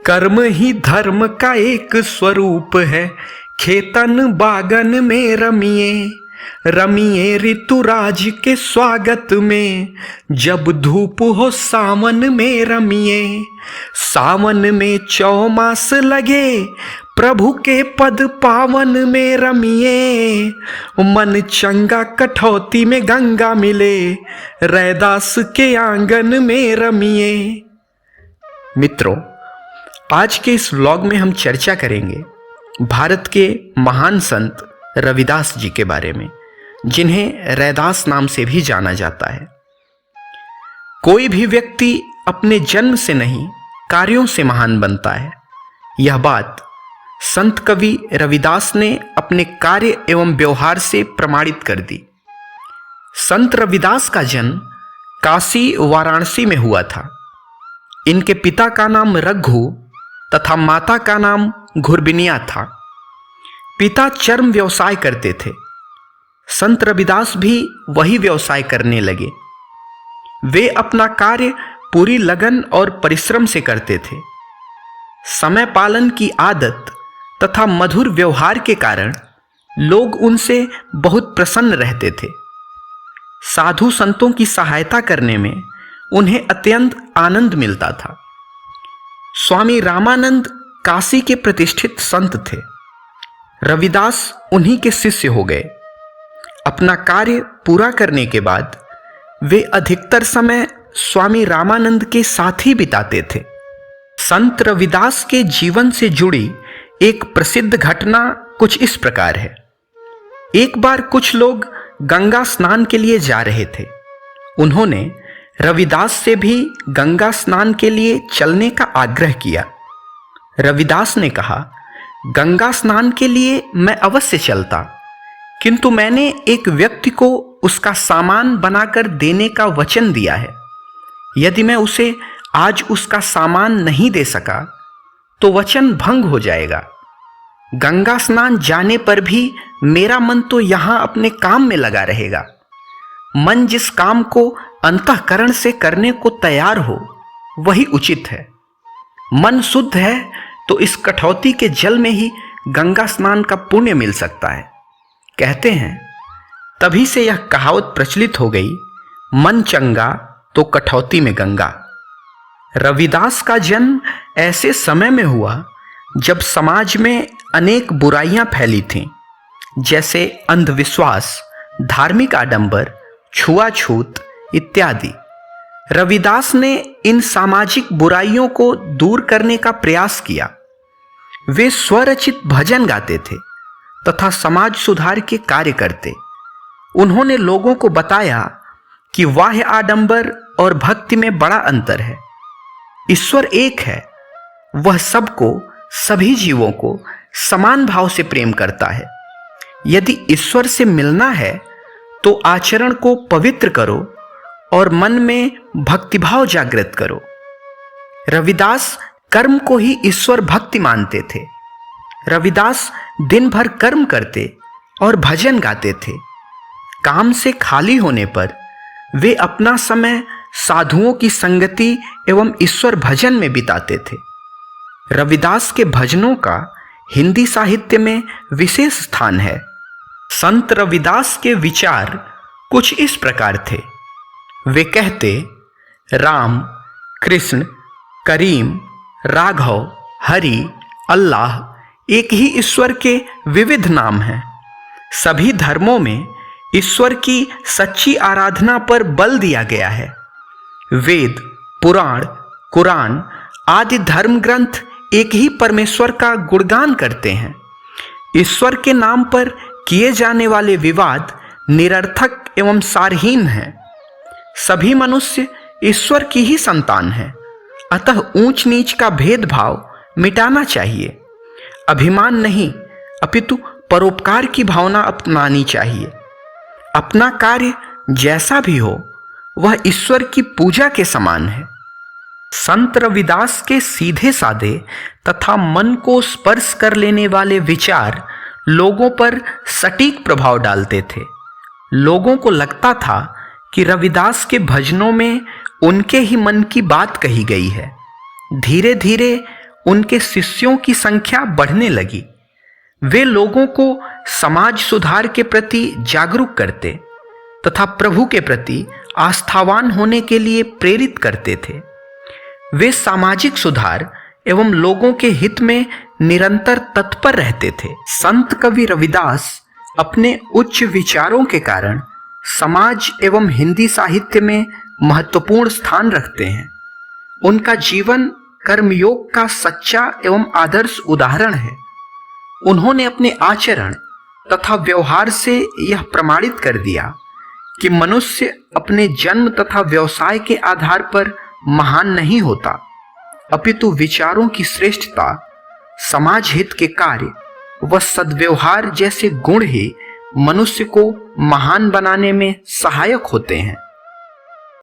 कर्म ही धर्म का एक स्वरूप है, खेतन बागन में रमिए रमिए ऋतुराज के स्वागत में। जब धूप हो सावन में रमिए, सावन में चौमास लगे, प्रभु के पद पावन में रमिए। मन चंगा कठौती में गंगा मिले, रैदास के आंगन में रमिए। मित्रों, आज के इस व्लॉग में हम चर्चा करेंगे भारत के महान संत रविदास जी के बारे में, जिन्हें रैदास नाम से भी जाना जाता है। कोई भी व्यक्ति अपने जन्म से नहीं, कार्यों से महान बनता है। यह बात संत कवि रविदास ने अपने कार्य एवं व्यवहार से प्रमाणित कर दी। संत रविदास का जन्म काशी वाराणसी में हुआ था। इनके पिता का नाम रघु तथा माता का नाम घुरबिनिया था। पिता चर्म व्यवसाय करते थे। संत रविदास भी वही व्यवसाय करने लगे। वे अपना कार्य पूरी लगन और परिश्रम से करते थे। समय पालन की आदत तथा मधुर व्यवहार के कारण लोग उनसे बहुत प्रसन्न रहते थे। साधु संतों की सहायता करने में उन्हें अत्यंत आनंद मिलता था। स्वामी रामानंद काशी के प्रतिष्ठित संत थे। रविदास उन्हीं के शिष्य हो गए। अपना कार्य पूरा करने के बाद वे अधिकतर समय स्वामी रामानंद के साथ ही बिताते थे। संत रविदास के जीवन से जुड़ी एक प्रसिद्ध घटना कुछ इस प्रकार है। एक बार कुछ लोग गंगा स्नान के लिए जा रहे थे। उन्होंने रविदास से भी गंगा स्नान के लिए चलने का आग्रह किया। रविदास ने कहा, गंगा स्नान के लिए मैं अवश्य चलता, किंतु मैंने एक व्यक्ति को उसका सामान बनाकर देने का वचन दिया है। यदि मैं उसे आज उसका सामान नहीं दे सका तो वचन भंग हो जाएगा। गंगा स्नान जाने पर भी मेरा मन तो यहाँ अपने काम में लगा रहेगा। मन जिस काम को अंतःकरण से करने को तैयार हो वही उचित है। मन शुद्ध है तो इस कठौती के जल में ही गंगा स्नान का पुण्य मिल सकता है। कहते हैं तभी से यह कहावत प्रचलित हो गई, मन चंगा तो कठौती में गंगा। रविदास का जन्म ऐसे समय में हुआ जब समाज में अनेक बुराइयां फैली थीं, जैसे अंधविश्वास, धार्मिक आडंबर, छुआछूत इत्यादि। रविदास ने इन सामाजिक बुराइयों को दूर करने का प्रयास किया। वे स्वरचित भजन गाते थे तथा समाज सुधार के कार्य करते। उन्होंने लोगों को बताया कि बाह्य आडंबर और भक्ति में बड़ा अंतर है। ईश्वर एक है, वह सबको, सभी जीवों को समान भाव से प्रेम करता है। यदि ईश्वर से मिलना है तो आचरण को पवित्र करो और मन में भक्तिभाव जागृत करो। रविदास कर्म को ही ईश्वर भक्ति मानते थे। रविदास दिन भर कर्म करते और भजन गाते थे। काम से खाली होने पर वे अपना समय साधुओं की संगति एवं ईश्वर भजन में बिताते थे। रविदास के भजनों का हिंदी साहित्य में विशेष स्थान है। संत रविदास के विचार कुछ इस प्रकार थे। वे कहते, राम, कृष्ण, करीम, राघव, हरि, अल्लाह एक ही ईश्वर के विविध नाम हैं। सभी धर्मों में ईश्वर की सच्ची आराधना पर बल दिया गया है। वेद, पुराण, कुरान आदि धर्म ग्रंथ एक ही परमेश्वर का गुणगान करते हैं। ईश्वर के नाम पर किए जाने वाले विवाद निरर्थक एवं सारहीन हैं। सभी मनुष्य ईश्वर की ही संतान हैं। अतः ऊंच नीच का भेदभाव मिटाना चाहिए। अभिमान नहीं अपितु परोपकार की भावना अपनानी चाहिए। अपना कार्य जैसा भी हो वह ईश्वर की पूजा के समान है। संत रविदास के सीधे साधे तथा मन को स्पर्श कर लेने वाले विचार लोगों पर सटीक प्रभाव डालते थे। लोगों को लगता था कि रविदास के भजनों में उनके ही मन की बात कही गई है। धीरे धीरे उनके शिष्यों की संख्या बढ़ने लगी। वे लोगों को समाज सुधार के प्रति जागरूक करते तथा प्रभु के प्रति आस्थावान होने के लिए प्रेरित करते थे। वे सामाजिक सुधार एवं लोगों के हित में निरंतर तत्पर रहते थे। संत कवि रविदास अपने उच्च विचारों के कारण समाज एवं हिंदी साहित्य में महत्वपूर्ण स्थान रखते हैं। उनका जीवन कर्मयोग का सच्चा एवं आदर्श उदाहरण है। उन्होंने अपने आचरण तथा व्यवहार से यह प्रमाणित कर दिया कि मनुष्य अपने जन्म तथा व्यवसाय के आधार पर महान नहीं होता, अपितु विचारों की श्रेष्ठता, समाज हित के कार्य व सद्व्यवहार जैसे गुण ही मनुष्य को महान बनाने में सहायक होते हैं।